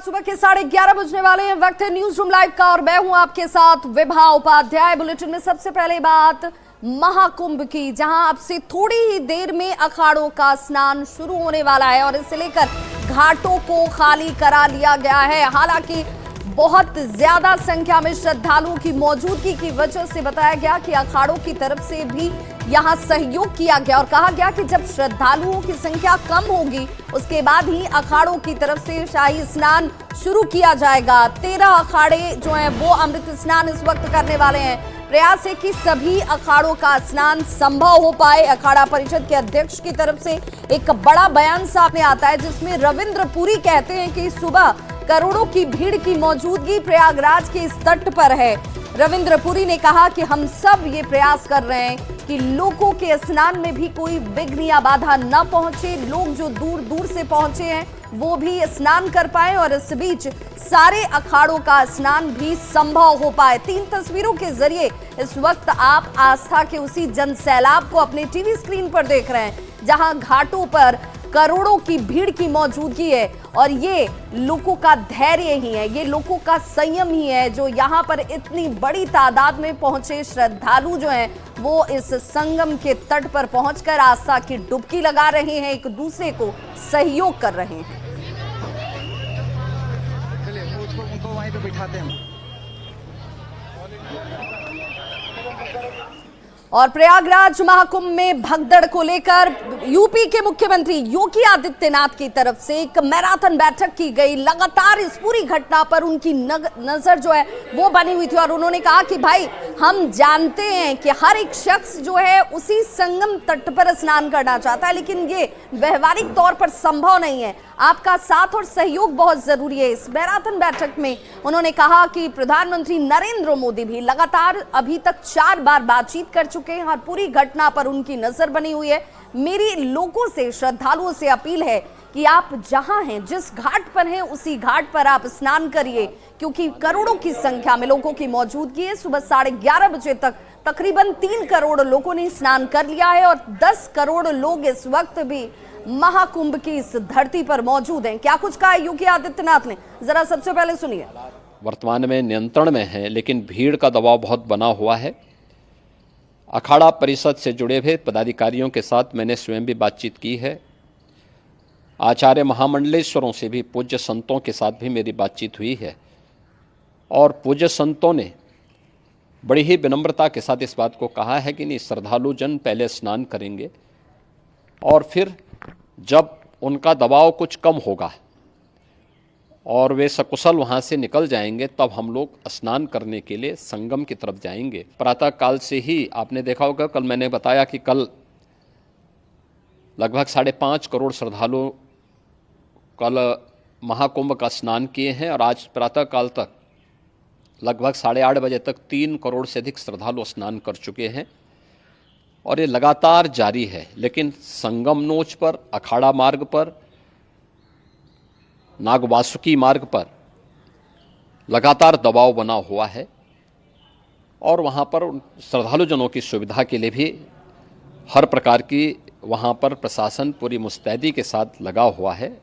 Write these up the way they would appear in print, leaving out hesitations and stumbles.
सुबह के 11:30 बजने वाले हैं। वक्त है न्यूज रूम लाइव का और मैं हूं आपके साथ विभा उपाध्याय। बुलेटिन में सबसे पहले बात महाकुंभ की, जहां अब से थोड़ी ही देर में अखाड़ों का स्नान शुरू होने वाला है और इसे लेकर घाटों को खाली करा लिया गया है। हालांकि बहुत ज्यादा संख्या में श्रद्धालुओं की मौजूदगी की वजह से बताया गया कि अखाड़ों की तरफ से भी यहां सहयोग किया गया और कहा गया कि जब श्रद्धालुओं की संख्या कम होगी उसके बाद ही अखाड़ों की तरफ से शाही स्नान शुरू किया जाएगा। 13 अखाड़े जो हैं वो अमृत स्नान इस वक्त करने वाले हैं। प्रयास है कि सभी अखाड़ों का स्नान संभव हो पाए। अखाड़ा परिषद के अध्यक्ष की तरफ से एक बड़ा बयान सामने आता है जिसमें रविंद्र पुरी कहते हैं कि सुबह करोड़ों की भीड़ की मौजूदगी प्रयागराज के इस तट पर है। रविंद्र पुरी ने कहा कि हम सब ये प्रयास कर रहे हैं कि लोगों के स्नान में भी कोई विघ्न या बाधा न पहुंचे। लोग जो दूर दूर से पहुंचे हैं वो भी स्नान कर पाए और इस बीच सारे अखाड़ों का स्नान भी संभव हो पाए। 3 तस्वीरों के जरिए इस वक्त आप आस्था के उसी जन सैलाब को अपने टीवी स्क्रीन पर देख रहे हैं जहां घाटों पर करोड़ों की भीड़ की मौजूदगी है और ये लोगों का धैर्य ही है, ये लोगों का संयम ही है जो यहाँ पर इतनी बड़ी तादाद में पहुंचे श्रद्धालु जो हैं वो इस संगम के तट पर पहुंचकर आस्था की डुबकी लगा रहे हैं, एक दूसरे को सहयोग कर रहे हैं। उनको वहीं पे बिठाते हैं। और प्रयागराज महाकुंभ में भगदड़ को लेकर यूपी के मुख्यमंत्री योगी आदित्यनाथ की तरफ से एक मैराथन बैठक की गई। लगातार इस पूरी घटना पर उनकी नजर जो है वो बनी हुई थी और उन्होंने कहा कि भाई हम जानते हैं कि हर एक शख्स जो है उसी संगम तट पर स्नान करना चाहता है, लेकिन ये व्यवहारिक तौर पर संभव नहीं है। आपका साथ और सहयोग बहुत जरूरी है। इस मैराथन बैठक में उन्होंने कहा कि प्रधानमंत्री नरेंद्र मोदी भी लगातार अभी तक 4 बार बातचीत कर चुके हैं और पूरी घटना पर उनकी नजर बनी हुई है। मेरी लोगों से, श्रद्धालुओं से अपील है कि आप जहां हैं, जिस घाट पर हैं उसी घाट पर आप स्नान करिए, क्योंकि करोड़ों की संख्या में लोगों की मौजूदगी है। सुबह 11:30 बजे तक तकरीबन 3 करोड़ लोगों ने स्नान कर लिया है और 10 करोड़ लोग इस वक्त भी महाकुंभ की इस धरती पर मौजूद हैं। क्या कुछ कहा योगी आदित्यनाथ ने, जरा सबसे पहले सुनिए। वर्तमान में नियंत्रण में है, लेकिन भीड़ का दबाव बहुत बना हुआ है। अखाड़ा परिषद से जुड़े हुए पदाधिकारियों के साथ मैंने स्वयं भी बातचीत की है। आचार्य महामंडलेश्वरों से भी, पूज्य संतों के साथ भी मेरी बातचीत हुई है और पूज्य संतों ने बड़ी ही विनम्रता के साथ इस बात को कहा है कि नहीं, श्रद्धालु जन पहले स्नान करेंगे और फिर जब उनका दबाव कुछ कम होगा और वे सकुशल वहाँ से निकल जाएंगे तब हम लोग स्नान करने के लिए संगम की तरफ जाएंगे। प्रातः काल से ही आपने देखा होगा, कल मैंने बताया कि कल लगभग 5.5 करोड़ श्रद्धालु कल महाकुंभ का स्नान किए हैं और आज प्रातः काल तक लगभग 8:30 बजे तक 3 करोड़ से अधिक श्रद्धालु स्नान कर चुके हैं और ये लगातार जारी है। लेकिन संगम नोच पर, अखाड़ा मार्ग पर, नागवासुकी मार्ग पर लगातार दबाव बना हुआ है और वहाँ पर श्रद्धालु जनों की सुविधा के लिए भी हर प्रकार की वहाँ पर प्रशासन पूरी मुस्तैदी के साथ लगा हुआ है।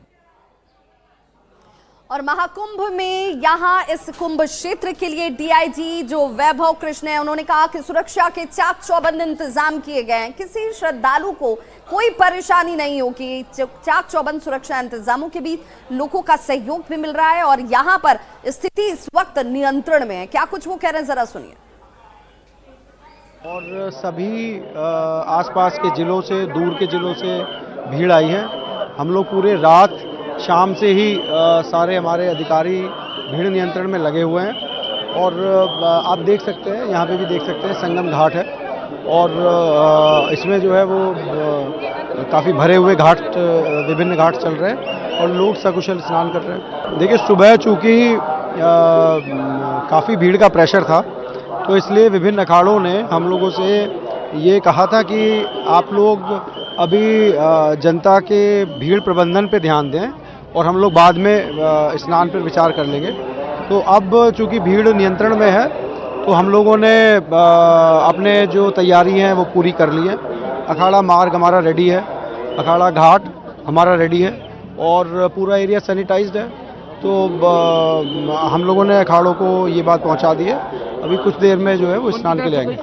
और महाकुंभ में यहाँ इस कुंभ क्षेत्र के लिए डीआईजी जो वैभव कृष्ण है, उन्होंने कहा कि सुरक्षा के चाक चौबंद इंतजाम किए गए हैं, किसी श्रद्धालु को कोई परेशानी नहीं होगी। चाक चौबंद सुरक्षा इंतजामों के बीच लोगों का सहयोग भी मिल रहा है और यहाँ पर स्थिति इस वक्त नियंत्रण में है। क्या कुछ वो कह रहे हैं, जरा सुनिए। और सभी आसपास के जिलों से, दूर के जिलों से भीड़ आई है। हम लोग पूरे रात शाम से ही सारे हमारे अधिकारी भीड़ नियंत्रण में लगे हुए हैं और आप देख सकते हैं, यहाँ पे भी देख सकते हैं संगम घाट है और इसमें जो है वो काफ़ी भरे हुए घाट, विभिन्न घाट चल रहे हैं और लोग सकुशल स्नान कर रहे हैं। देखिए, सुबह चूँकि काफ़ी भीड़ का प्रेशर था तो इसलिए विभिन्न अखाड़ों ने हम लोगों से ये कहा था कि आप लोग अभी जनता के भीड़ प्रबंधन पे ध्यान दें और हम लोग बाद में स्नान पर विचार कर लेंगे। तो अब चूंकि भीड़ नियंत्रण में है तो हम लोगों ने अपने जो तैयारी हैं वो पूरी कर ली है। अखाड़ा मार्ग हमारा रेडी है, अखाड़ा घाट हमारा रेडी है और पूरा एरिया सैनिटाइज्ड है। तो हम लोगों ने अखाड़ों को ये बात पहुंचा दी है। अभी कुछ देर में जो है वो स्नान के लिए आएंगे।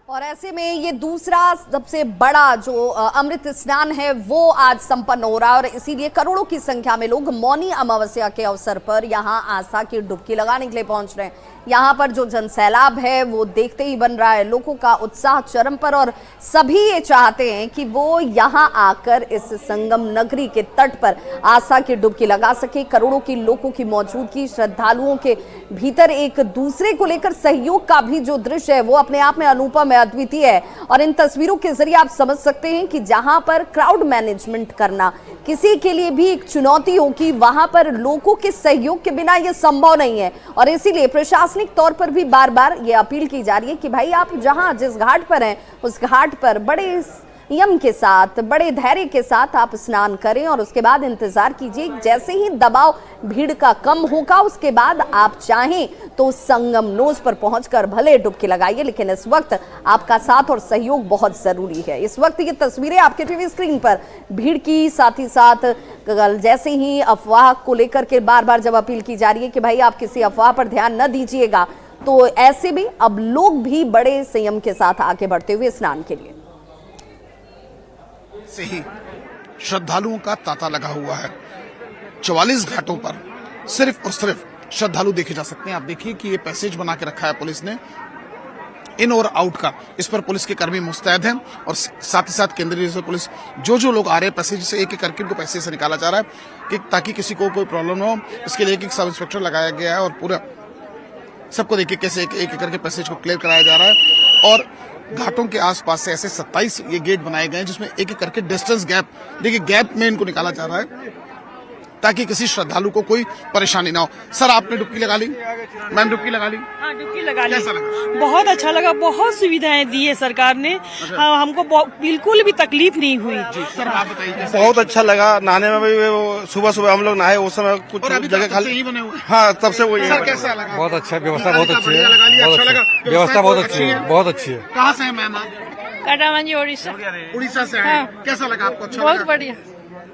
और ऐसे में ये दूसरा सबसे बड़ा जो अमृत स्नान है वो आज संपन्न हो रहा है और इसीलिए करोड़ों की संख्या में लोग मौनी अमावस्या के अवसर पर यहाँ आस्था की डुबकी लगाने के लिए पहुंच रहे हैं। यहाँ पर जो जनसैलाब है वो देखते ही बन रहा है, लोगों का उत्साह चरम पर और सभी ये चाहते हैं कि वो यहाँ आकर इस संगम नगरी के तट पर आस्था की डुबकी लगा सके। करोड़ों की लोगों की मौजूदगी, श्रद्धालुओं के भीतर एक दूसरे को लेकर सहयोग का भी जो दृश्य है वो अपने आप में अनुपम है, अद्वितीय है। और इन तस्वीरों के जरिए आप समझ सकते हैं कि जहां पर क्राउड मैनेजमेंट करना किसी के लिए भी एक चुनौती होगी, वहां पर लोगों के सहयोग के बिना यह संभव नहीं है। और इसीलिए प्रशासनिक तौर पर भी बार बार ये अपील की जा रही है कि भाई आप जहां जिस घाट पर हैं उस घाट पर बड़े संयम के साथ, बड़े धैर्य के साथ आप स्नान करें और उसके बाद इंतजार कीजिए। जैसे ही दबाव भीड़ का कम होगा उसके बाद आप चाहें तो संगम नोज पर पहुंचकर भले डुबकी लगाइए, लेकिन इस वक्त आपका साथ और सहयोग बहुत जरूरी है। इस वक्त ये तस्वीरें आपके टीवी स्क्रीन पर भीड़ की, साथ ही साथ जैसे ही अफवाह को लेकर के बार बार जब अपील की जा रही है कि भाई आप किसी अफवाह पर ध्यान न दीजिएगा, तो ऐसे में अब लोग भी बड़े संयम के साथ आगे बढ़ते हुए स्नान के लिए से ही श्रद्धालुओं का तांता लगा हुआ है। 44 घाटों पर सिर्फ और सिर्फ श्रद्धालु देखे जा सकते हैं। आप देखिए कि ये पैसेज बना के रखा है पुलिस ने, इन और आउट का। इस पर पुलिस के कर्मी मुस्तैद हैं और साथ ही साथ केंद्रीय रिजर्व पुलिस जो लोग आ रहे हैं पैसेज से एक एक करके इनको पैसे से निकाला जा रहा है कि ताकि किसी को कोई प्रॉब्लम ना हो। इसके लिए एक सब इंस्पेक्टर लगाया गया है और पूरा सबको देखिए कैसे एक एक करके पैसेज को क्लियर कराया जा रहा है। और घाटों के आसपास से ऐसे 27 ये गेट बनाए गए हैं जिसमें एक एक करके डिस्टेंस गैप, देखिए गैप में इनको निकाला जा रहा है ताकि किसी श्रद्धालु को कोई परेशानी ना हो। सर आपने डुबकी लगा ली? मैम डुबकी लगा ली? हाँ डुबकी लगा ली। कैसा लगा? बहुत अच्छा लगा, बहुत सुविधाएं दी है सरकार ने। हाँ, हमको बिल्कुल भी तकलीफ नहीं हुई। सर आप बताइए। बहुत अच्छा लगा नहाने में भी। सुबह सुबह हम लोग नहाए, उस समय कुछ जगह खाली बने हुए। हाँ तब से वही सर कैसा लगा? बहुत अच्छा, व्यवस्था बहुत अच्छी है, अच्छा लगा? व्यवस्था बहुत अच्छी है, बहुत अच्छी है। कहाँ से है मैम आप? काटामांझी उड़ीसा। उड़ीसा से आए। कैसा लगा आपको? अच्छा बहुत लगा? बढ़िया,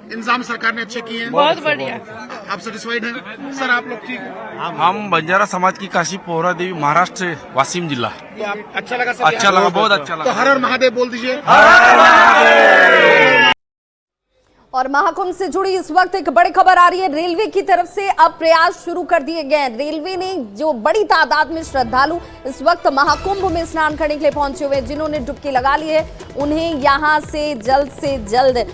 इंतजाम सरकार ने अच्छे किए हैं? बहुत बढ़िया। आप सेटिस्फाइड हैं? सर आप लोग ठीक हैं? हम बंजारा समाज की काशी पोहरा देवी, महाराष्ट्र से, वासिम जिला। अच्छा लगा सर? अच्छा लगा, बहुत अच्छा लगा। तो हर हर महादेव बोल दीजिए। और महाकुंभ से जुड़ी इस वक्त एक बड़ी खबर आ रही है। रेलवे की तरफ से अब प्रयास शुरू कर दिए गए हैं। रेलवे ने जो बड़ी तादाद में श्रद्धालु इस वक्त महाकुंभ में स्नान करने के लिए पहुंचे हुए, जिन्होंने डुबकी लगा ली है, उन्हें यहां से जल्द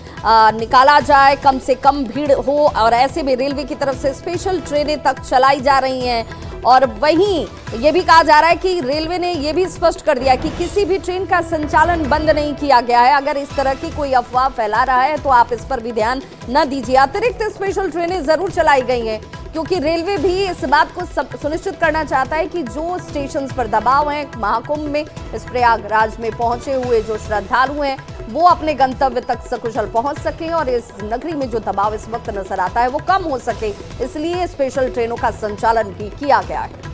निकाला जाए, कम से कम भीड़ हो। और ऐसे में रेलवे की तरफ से स्पेशल ट्रेनें तक चलाई जा रही हैं। और वहीं ये भी कहा जा रहा है कि रेलवे ने ये भी स्पष्ट कर दिया कि किसी भी ट्रेन का संचालन बंद नहीं किया गया है। अगर इस तरह की कोई अफवाह फैला रहा है तो आप इस पर भी ध्यान न दीजिए। अतिरिक्त स्पेशल ट्रेनें जरूर चलाई गई हैं क्योंकि रेलवे भी इस बात को सुनिश्चित करना चाहता है कि जो स्टेशन पर दबाव है महाकुंभ में, इस प्रयागराज में पहुंचे हुए जो श्रद्धालु हैं वो अपने गंतव्य तक सकुशल पहुंच सकें और इस नगरी में जो दबाव इस वक्त नजर आता है वो कम हो सके, इसलिए स्पेशल ट्रेनों का संचालन भी किया गया है।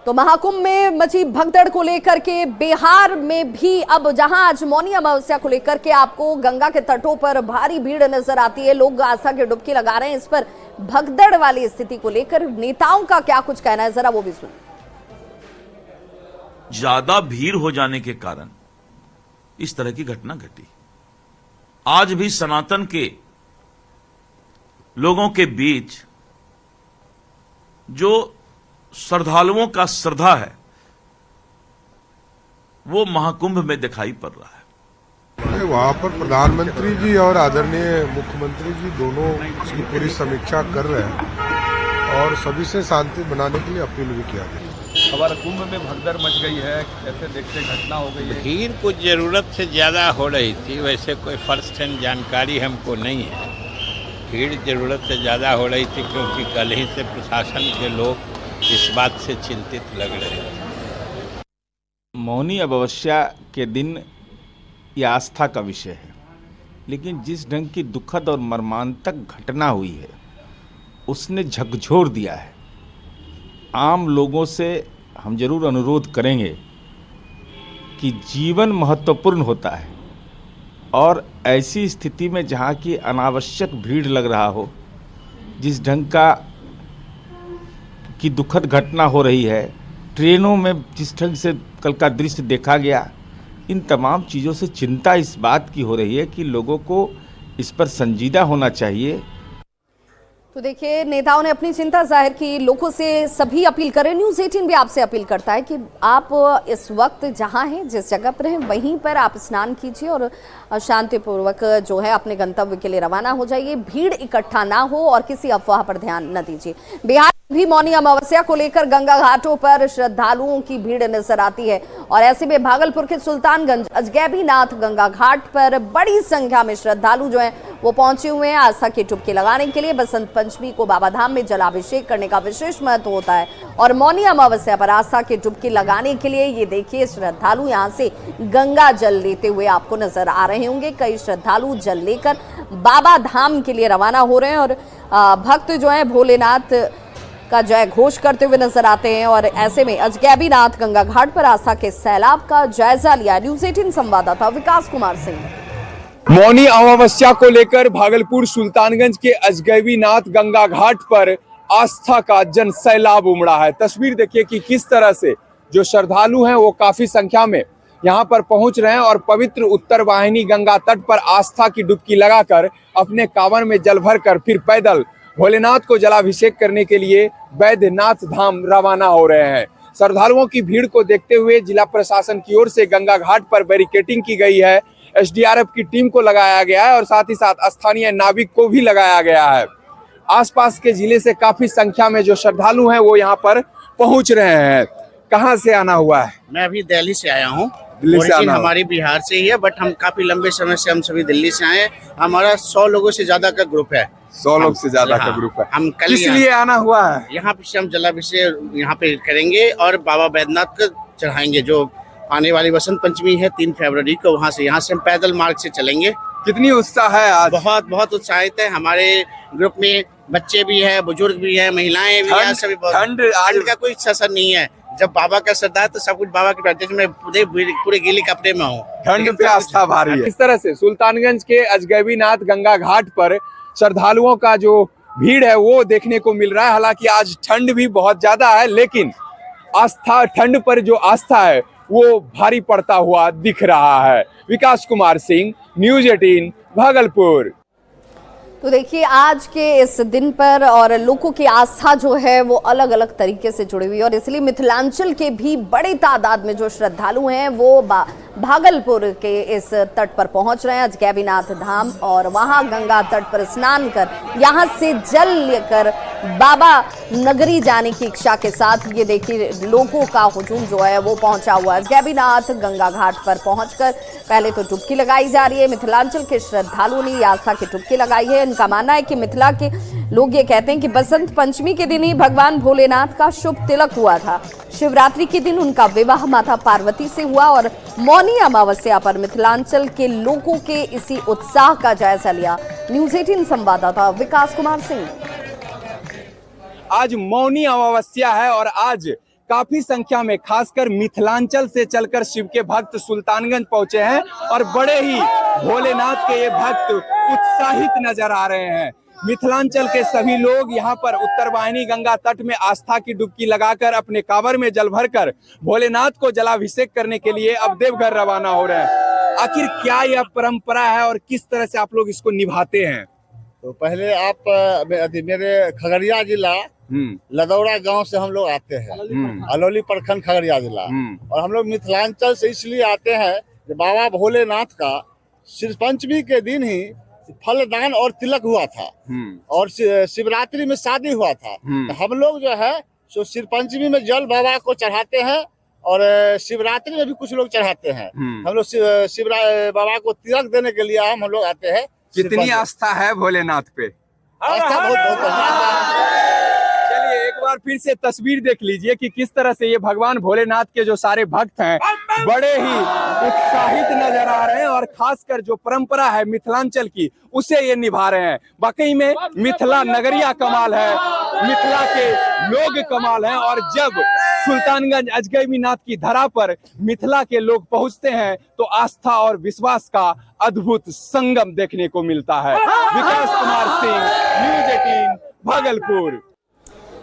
तो महाकुंभ में मची भगदड़ को लेकर के बिहार में भी अब जहां आज मौनी अमावस्या को लेकर के आपको गंगा के तटों पर भारी भीड़ नजर आती है, लोग आस्था की डुबकी लगा रहे हैं। इस पर भगदड़ वाली स्थिति को लेकर नेताओं का क्या कुछ कहना है, जरा वो भी सुनिए। ज्यादा भीड़ हो जाने के कारण इस तरह की घटना घटी। आज भी सनातन के लोगों के बीच जो श्रद्धालुओं का श्रद्धा है वो महाकुंभ में दिखाई पड़ रहा है। वहाँ पर प्रधानमंत्री जी और आदरणीय मुख्यमंत्री जी दोनों इसकी पूरी समीक्षा कर रहे हैं और सभी से शांति बनाने के लिए अपील भी किया गया। हमारे कुंभ में भगदड़ मच गई है, ऐसे देखते घटना हो गई है। भीड़ कुछ जरूरत से ज्यादा हो रही थी, वैसे कोई फर्स्ट हैंड जानकारी हमको नहीं है। भीड़ जरूरत से ज्यादा हो रही थी क्योंकि कल ही से प्रशासन के लोग इस बात से चिंतित लग रहे थे। मौनी अमावस्या के दिन यह आस्था का विषय है, लेकिन जिस ढंग की दुखद और मर्मांतक घटना हुई है उसने झकझोर दिया है। आम लोगों से हम जरूर अनुरोध करेंगे कि जीवन महत्वपूर्ण होता है और ऐसी स्थिति में जहाँ की अनावश्यक भीड़ लग रहा हो, जिस ढंग की दुखद घटना हो रही है, ट्रेनों में जिस ढंग से कल का दृश्य देखा गया, इन तमाम चीज़ों से चिंता इस बात की हो रही है कि लोगों को इस पर संजीदा होना चाहिए। तो देखिए, नेताओं ने अपनी चिंता जाहिर की, लोगों से सभी अपील करें। न्यूज़ 18 भी आपसे अपील करता है कि आप इस वक्त जहां हैं, जिस जगह पर हैं, वहीं पर आप स्नान कीजिए और शांतिपूर्वक जो है अपने गंतव्य के लिए रवाना हो जाइए। भीड़ इकट्ठा ना हो और किसी अफवाह पर ध्यान न दीजिए। बिहार भी मौनी अमावस्या को लेकर गंगा घाटों पर श्रद्धालुओं की भीड़ नजर आती है और ऐसे में भागलपुर के सुल्तानगंज अजगैबीनाथ गंगा घाट पर बड़ी संख्या में श्रद्धालु जो हैं वो पहुंचे हुए हैं आस्था की डुबकी लगाने के लिए। बसंत पंचमी को बाबा धाम में जलाभिषेक करने का विशेष महत्व होता है और मौनी अमावस्या पर आस्था की डुबकी लगाने के लिए ये देखिए श्रद्धालु यहाँ से गंगा जल लेते हुए आपको नजर आ रहे होंगे। कई श्रद्धालु जल लेकर बाबा धाम के लिए रवाना हो रहे हैं और भक्त जो है भोलेनाथ का जय घोष करते हुए नजर आते हैं और ऐसे में अजगैबीनाथ गंगा घाट पर आस्था के सैलाब का जायजा लिया। न्यूज़ 18 संवाददाता विकास कुमार सिंह। मौनी अमावस्या को लेकर भागलपुर सुल्तानगंज के अजगैबीनाथ गंगा घाट पर आस्था का जन सैलाब उमड़ा है। तस्वीर देखिए कि किस तरह से जो श्रद्धालु हैं वो काफी संख्या में यहाँ पर पहुंच रहे हैं और पवित्र उत्तर वाहिनी गंगा तट पर आस्था की डुबकी लगाकर अपने कांवर में जल भर कर फिर पैदल भोलेनाथ को जलाभिषेक करने के लिए बैद्यनाथ धाम रवाना हो रहे हैं। श्रद्धालुओं की भीड़ को देखते हुए जिला प्रशासन की ओर से गंगा घाट पर बैरिकेडिंग की गई है। एसडीआरएफ की टीम को लगाया गया है और साथ ही साथ स्थानीय नाविक को भी लगाया गया है। आसपास के जिले से काफी संख्या में जो श्रद्धालु हैं वो यहाँ पर पहुंच रहे हैं। कहाँ से आना हुआ है? मैं अभी दिल्ली से आया हूँ। ओरिजिन हमारी बिहार से ही है, बट हम काफी लंबे समय से हम सभी दिल्ली से आए हैं। हमारा 100 लोगों से ज्यादा का ग्रुप है। 100 लोग से ज्यादा का ग्रुप है। हम कल किस लिए आना हुआ है? यहाँ पे हम जलाभिषेक यहाँ पे करेंगे और बाबा बैद्यनाथ को चढ़ाएंगे। जो आने वाली बसंत पंचमी है 3 फरवरी को, वहाँ से हम पैदल मार्ग से चलेंगे। कितनी उत्साह है आज? बहुत उत्साहित है। हमारे ग्रुप में बच्चे भी है, बुजुर्ग भी है, महिलाएं भी है, सभी। ठंड का कोई असर नहीं है। जब बाबा का श्रद्धा है तो सब कुछ बाबा के प्रति। मैं पूरे गीले कपड़े में हूँ। ठंड पे आस्था भारी है। इस तरह से सुल्तानगंज के अजगैबीनाथ गंगा घाट पर श्रद्धालुओं का जो भीड़ है वो देखने को मिल रहा है। हालांकि आज ठंड भी बहुत ज्यादा है, लेकिन आस्था, ठंड पर जो आस्था है वो भारी पड़ता हुआ दिख रहा है। विकास कुमार सिंह, न्यूज़ 18 भागलपुर। तो देखिए, आज के इस दिन पर और लोगों की आस्था जो है वो अलग अलग तरीके से जुड़ी हुई है और इसलिए मिथिलांचल के भी बड़ी तादाद में जो श्रद्धालु हैं वो भागलपुर के इस तट पर पहुंच रहे हैं, अजगैबीनाथ धाम, और वहां गंगा तट पर स्नान कर यहां से जल लेकर बाबा नगरी जाने की इच्छा के साथ ये देखिए लोगों का हुजूम जो है वो पहुंचा हुआ है। अजगैबीनाथ गंगा घाट पर पहुंचकर पहले तो डुबकी लगाई जा रही है। मिथिलांचल के श्रद्धालुओं ने आस्था की डुबकी लगाई है। इनका मानना है कि मिथिला के लोग ये कहते हैं कि बसंत पंचमी के दिन ही भगवान भोलेनाथ का शुभ तिलक हुआ था। शिवरात्रि के दिन उनका विवाह माता पार्वती से हुआ और मौनी अमावस्या पर मिथिलांचल के लोगों के इसी उत्साह का जायजा लिया। न्यूज़ 18 संवाददाता विकास कुमार सिंह। आज मौनी अमावस्या है और आज काफी संख्या में खासकर मिथिलांचल से चलकर शिव के भक्त सुल्तानगंज पहुंचे हैं और बड़े ही भोलेनाथ के ये भक्त उत्साहित नजर आ रहे हैं। मिथिलांचल के सभी लोग यहाँ पर उत्तर वाहिनी गंगा तट में आस्था की डुबकी लगाकर अपने कांवर में जल भरकर भोलेनाथ को जलाभिषेक करने के लिए अब देवघर रवाना हो रहे हैं। आखिर क्या यह परंपरा है और किस तरह से आप लोग इसको निभाते हैं? तो पहले आप मेरे खगड़िया जिला लदौड़ा गांव से हम लोग आते हैं, अलौली प्रखंड खगड़िया जिला, और हम लोग मिथिलांचल से इसलिए आते हैं कि बाबा भोलेनाथ का श्री पंचमी के दिन ही फलदान और तिलक हुआ था और शिवरात्रि में शादी हुआ था। तो हम लोग जो है सो श्री पंचमी में जल बाबा को चढ़ाते हैं और शिवरात्रि में भी कुछ लोग चढ़ाते हैं। हम लोग बाबा को तिलक देने के लिए हम लोग आते हैं। कितनी आस्था है भोलेनाथ पे? आस्था बहुत। चलिए एक बार फिर से तस्वीर देख लीजिए कि किस तरह से ये भगवान भोलेनाथ के जो सारे भक्त हैं बड़े ही उत्साहित नजर आ रहे हैं और खासकर जो परंपरा है मिथिलांचल की उसे ये निभा रहे हैं। वाकई में मिथिला नगरिया कमाल है। मिथिला के लोग कमाल हैं। और जब सुल्तानगंज अजगैबीनाथ की धरा पर मिथिला के लोग पहुंचते हैं तो आस्था और विश्वास का अद्भुत संगम देखने को मिलता है। विकास कुमार सिंह, न्यूज़ 18 भागलपुर।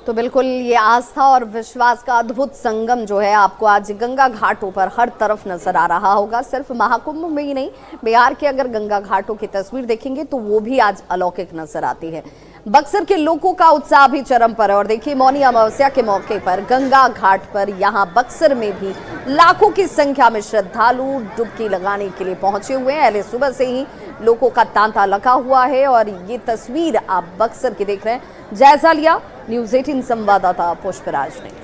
तो बिल्कुल ये आस्था और विश्वास का अद्भुत संगम जो है आपको आज गंगा घाटों पर हर तरफ नजर आ रहा होगा। सिर्फ महाकुंभ में ही नहीं, बिहार के अगर गंगा घाटों की तस्वीर देखेंगे तो वो भी आज अलौकिक नजर आती है। बक्सर के लोगों का उत्साह भी चरम पर है और देखिए मौनी अमावस्या के मौके पर गंगा घाट पर यहाँ बक्सर में भी लाखों की संख्या में श्रद्धालु डुबकी लगाने के लिए पहुंचे हुए हैं। पहले सुबह से ही लोगों का तांता लगा हुआ है और ये तस्वीर आप बक्सर की देख रहे हैं। जायजा लिया न्यूज़ 18 संवाददाता पुष्पराज ने।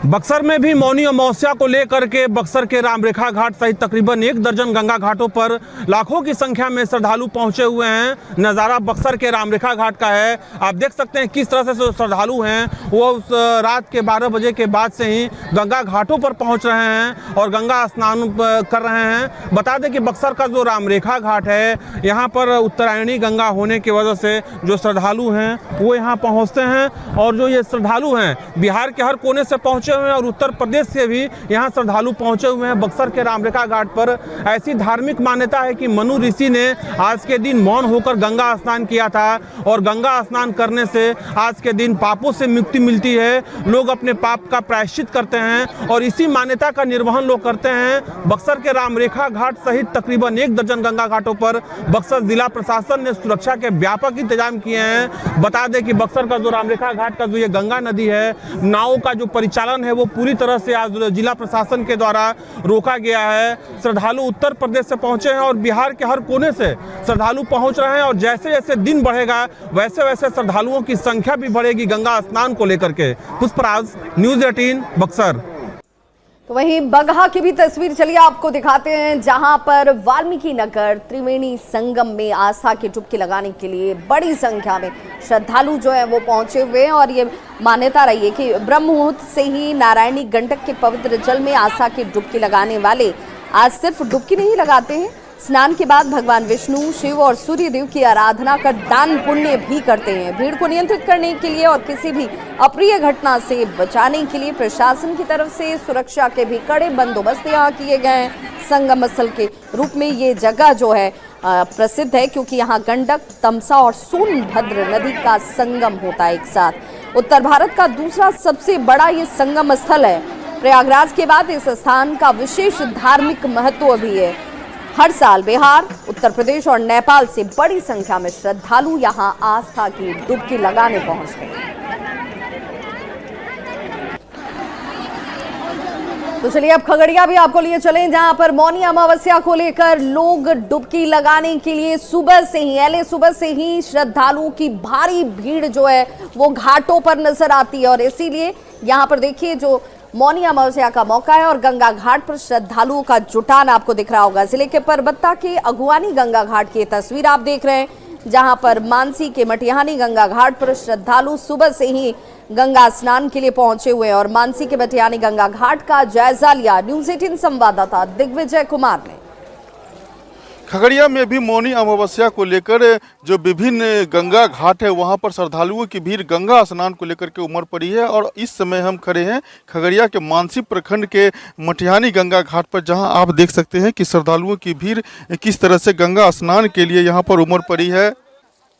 बक्सर में भी मौनी अमावस्या को लेकर के बक्सर के रामरेखा घाट सहित तकरीबन 1 दर्जन गंगा घाटों पर लाखों की संख्या में श्रद्धालु पहुंचे हुए हैं। नज़ारा बक्सर के रामरेखा घाट का है। आप देख सकते हैं किस तरह से श्रद्धालु हैं वो उस रात के 12 बजे के बाद से ही गंगा घाटों पर पहुंच रहे हैं और गंगा स्नान कर रहे हैं। बता दें कि बक्सर का जो रामरेखा घाट है यहाँ पर उत्तरायणी गंगा होने की वजह से जो श्रद्धालु हैं वो यहाँ पहुँचते हैं और जो ये श्रद्धालु हैं बिहार के हर कोने से पहुँचे हुए हैं और उत्तर प्रदेश से भी यहाँ श्रद्धालु पहुंचे हुए हैं। बक्सर के रामरेखा घाट पर ऐसी धार्मिक मान्यता है कि मनु ऋषि ने आज के दिन मौन होकर गंगा स्नान किया था और गंगा स्नान करने से आज के दिन पापों से मुक्ति मिलती है। लोग अपने पाप का प्रायश्चित करते हैं और इसी मान्यता का निर्वहन लोग करते हैं। बक्सर के रामरेखा घाट सहित तकरीबन 1 दर्जन गंगा घाटों पर बक्सर जिला प्रशासन ने सुरक्षा के व्यापक इंतजाम किए हैं। बता दें कि बक्सर का जो रामरेखा घाट का जो ये गंगा नदी है, नावों का जो परिचालन है वो पूरी तरह से आज जिला प्रशासन के द्वारा रोका गया है। श्रद्धालु उत्तर प्रदेश से पहुंचे हैं और बिहार के हर कोने से श्रद्धालु पहुंच रहे हैं और जैसे जैसे दिन बढ़ेगा वैसे वैसे श्रद्धालुओं की संख्या भी बढ़ेगी गंगा स्नान को लेकर के। पुष्पराज, न्यूज़ 18 बक्सर। तो वहीं बगहा की भी तस्वीर चलिए आपको दिखाते हैं जहां पर वाल्मीकि नगर त्रिवेणी संगम में आस्था की डुबकी लगाने के लिए बड़ी संख्या में श्रद्धालु जो है वो पहुंचे हुए हैं और ये मान्यता रही है कि ब्रह्म मुहूर्त से ही नारायणी गंडक के पवित्र जल में आस्था की डुबकी लगाने वाले आज सिर्फ डुबकी नहीं लगाते हैं, स्नान के बाद भगवान विष्णु, शिव और सूर्य देव की आराधना कर दान पुण्य भी करते हैं। भीड़ को नियंत्रित करने के लिए और किसी भी अप्रिय घटना से बचाने के लिए प्रशासन की तरफ से सुरक्षा के भी कड़े बंदोबस्त यहाँ किए गए हैं। संगम स्थल के रूप में ये जगह जो है प्रसिद्ध है क्योंकि यहाँ गंडक, तमसा और सोनभद्र नदी का संगम होता है एक साथ। उत्तर भारत का दूसरा सबसे बड़ा ये संगम स्थल है। प्रयागराज के बाद इस स्थान का विशेष धार्मिक महत्व भी है। हर साल बिहार, उत्तर प्रदेश और नेपाल से बड़ी संख्या में श्रद्धालु यहां आस्था की डुबकी लगाने पहुंचते हैं। तो चलिए अब खगड़िया भी आपको लिए चलें जहां पर मौनी अमावस्या को लेकर लोग डुबकी लगाने के लिए सुबह से ही श्रद्धालुओं की भारी भीड़ जो है वो घाटों पर नजर आती है और इसीलिए यहां पर देखिए जो मौनी अमावस्या का मौका है और गंगा घाट पर श्रद्धालुओं का जुटान आपको दिख रहा होगा। जिले के परबत्ता के अगुवानी गंगा घाट की तस्वीर आप देख रहे हैं जहां पर मानसी के मटिहानी गंगा घाट पर श्रद्धालु सुबह से ही गंगा स्नान के लिए पहुंचे हुए हैं और मानसी के मटिहानी गंगा घाट का जायजा लिया न्यूज़ 18 संवाददाता दिग्विजय कुमार ने। खगड़िया में भी मौनी अमावस्या को लेकर जो विभिन्न गंगा घाट है वहां पर श्रद्धालुओं की भीड़ गंगा स्नान को लेकर के उमड़ पड़ी है और इस समय हम खड़े हैं खगड़िया के मानसी प्रखंड के मटिहानी गंगा घाट पर, जहां आप देख सकते हैं कि श्रद्धालुओं की भीड़ किस तरह से गंगा स्नान के लिए यहां पर उमड़ पड़ी है।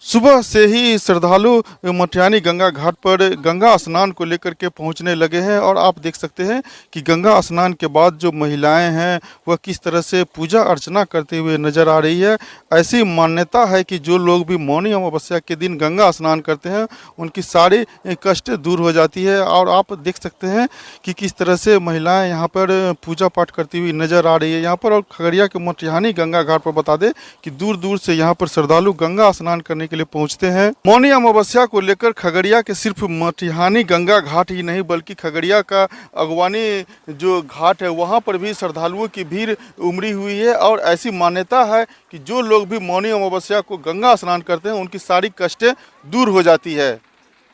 सुबह से ही श्रद्धालु मटिहानी गंगा घाट पर गंगा स्नान को लेकर के पहुंचने लगे हैं और आप देख सकते हैं कि गंगा स्नान के बाद जो महिलाएं हैं वह किस तरह से पूजा अर्चना करते हुए नजर आ रही है। ऐसी मान्यता है कि जो लोग भी मौनी अमावस्या के दिन गंगा स्नान करते हैं उनकी सारी कष्ट दूर हो जाती है और आप देख सकते हैं कि किस तरह से महिलाएँ यहाँ पर पूजा पाठ करती हुई नजर आ रही है यहाँ पर। और खगड़िया के मटिहानी गंगा घाट पर बता दें कि दूर दूर से यहाँ पर श्रद्धालु गंगा स्नान करने के लिए पहुंचते हैं। मौनी अमावस्या को लेकर खगड़िया के सिर्फ मटिहानी गंगा घाट ही नहीं बल्कि खगड़िया का अगवानी जो घाट है वहां पर भी श्रद्धालुओं की भीड़ उमड़ी हुई है और ऐसी मान्यता है कि जो लोग भी मौनी अमावस्या को गंगा स्नान करते हैं उनकी सारी कष्टें दूर हो जाती है।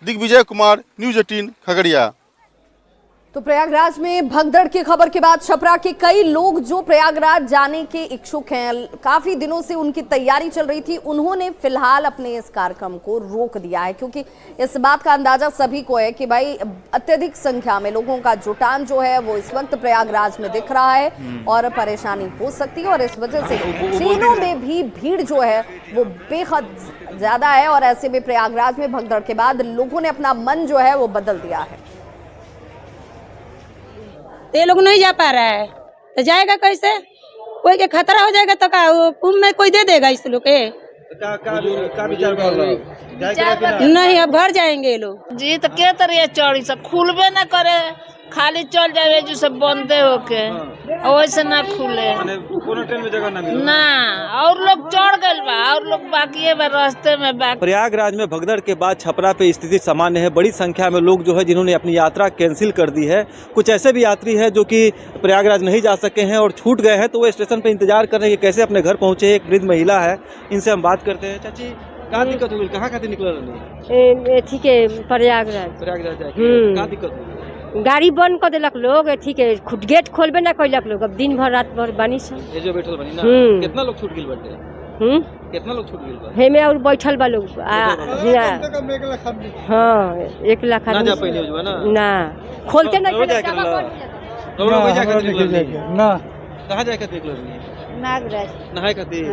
दिग्विजय कुमार, न्यूज़ 18 खगड़िया। तो प्रयागराज में भगदड़ की खबर के बाद छपरा के कई लोग जो प्रयागराज जाने के इच्छुक हैं, काफी दिनों से उनकी तैयारी चल रही थी, उन्होंने फिलहाल अपने इस कार्यक्रम को रोक दिया है, क्योंकि इस बात का अंदाजा सभी को है कि भाई अत्यधिक संख्या में लोगों का जुटान जो है वो इस वक्त प्रयागराज में दिख रहा है और परेशानी हो सकती है। और इस वजह से ट्रेनों में भी भीड़ जो है वो बेहद ज्यादा है और ऐसे में प्रयागराज में भगदड़ के बाद लोगों ने अपना मन जो है वो बदल दिया है। ये लोग नहीं जा पा रहा है तो जाएगा कैसे? कोई के खतरा हो जाएगा तो का कुंभ में कोई दे देगा इस लोग के? का विचार कर रहा है? नहीं, अब घर जाएंगे ये लोग। जी तो क्या तरह चौड़ी सब खुलबे न करे, खाली चल जाए जो सब बंदे होके वैसे ना खुले कोनो ट्रेन में जगह ना मिले ना, और लोग चढ़ गए बा और लोग बाकी है रास्ते में बाकी। प्रयागराज में भगदड़ के बाद छपरा पे स्थिति सामान्य है। बड़ी संख्या में लोग जो है जिन्होंने अपनी यात्रा कैंसिल कर दी है। कुछ ऐसे भी यात्री हैं जो कि प्रयागराज नहीं जा सके हैं और छूट गए हैं, तो वो स्टेशन पे इंतजार कर रहे हैं कि कैसे अपने घर पहुंचे। एक वृद्ध महिला है, इनसे हम बात करते हैं। चाची क्या दिक्कत हुई, कहाँ खातिर निकल रही? ठीक है, प्रयागराज जाके क्या दिक्कत हुई? गाड़ी बंद कर दिलक लोग, ठीक है, गेट खोलबे ना कैलक लोग। अब दिन भर रात भर बानी सब ये जो बैठल बनी ना, कितना लोग छूट गिल बाटे? कितना लोग छूट गिल बा? हेमे और बैठल बा लोग। हाँ, 1 लाख ना जा पहले हो ना खोलते ना कहाँ जाके देख लो नागराज नहाए खातिर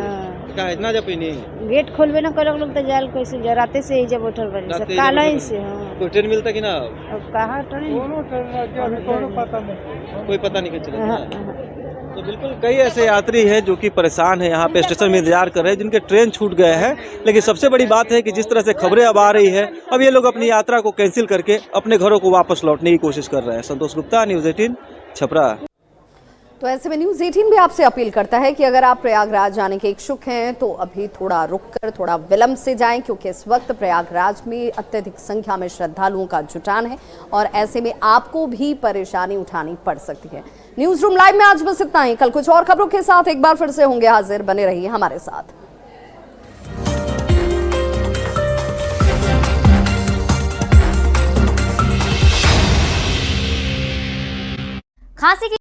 का इतना जा पहले गेट खोलबे ना करक लोग तो जाल कैसे राते से ही जब बैठल बनी सब काला ही से। कोई ट्रेन मिलता कि ना? अब कहाँ ट्रेन कोई पता नहीं चला। तो बिल्कुल कई ऐसे यात्री हैं जो कि परेशान हैं, यहाँ पे स्टेशन में इंतजार कर रहे हैं, जिनके ट्रेन छूट गए हैं। लेकिन सबसे बड़ी बात है कि जिस तरह से खबरें अब आ रही है, अब ये लोग अपनी यात्रा को कैंसिल करके अपने घरों को वापस लौटने की कोशिश कर रहे हैं। संतोष गुप्ता, न्यूज़ 18 छपरा। तो ऐसे में न्यूज़ 18 भी आपसे अपील करता है कि अगर आप प्रयागराज जाने के इच्छुक हैं तो अभी थोड़ा रुककर थोड़ा विलंब से जाएं, क्योंकि इस वक्त प्रयागराज में अत्यधिक संख्या में श्रद्धालुओं का जुटान है और ऐसे में आपको भी परेशानी उठानी पड़ सकती है। न्यूज़ रूम लाइव में आज बस इतना ही। कल कुछ और खबरों के साथ एक बार फिर से होंगे हाजिर, बने रहिए हमारे साथ।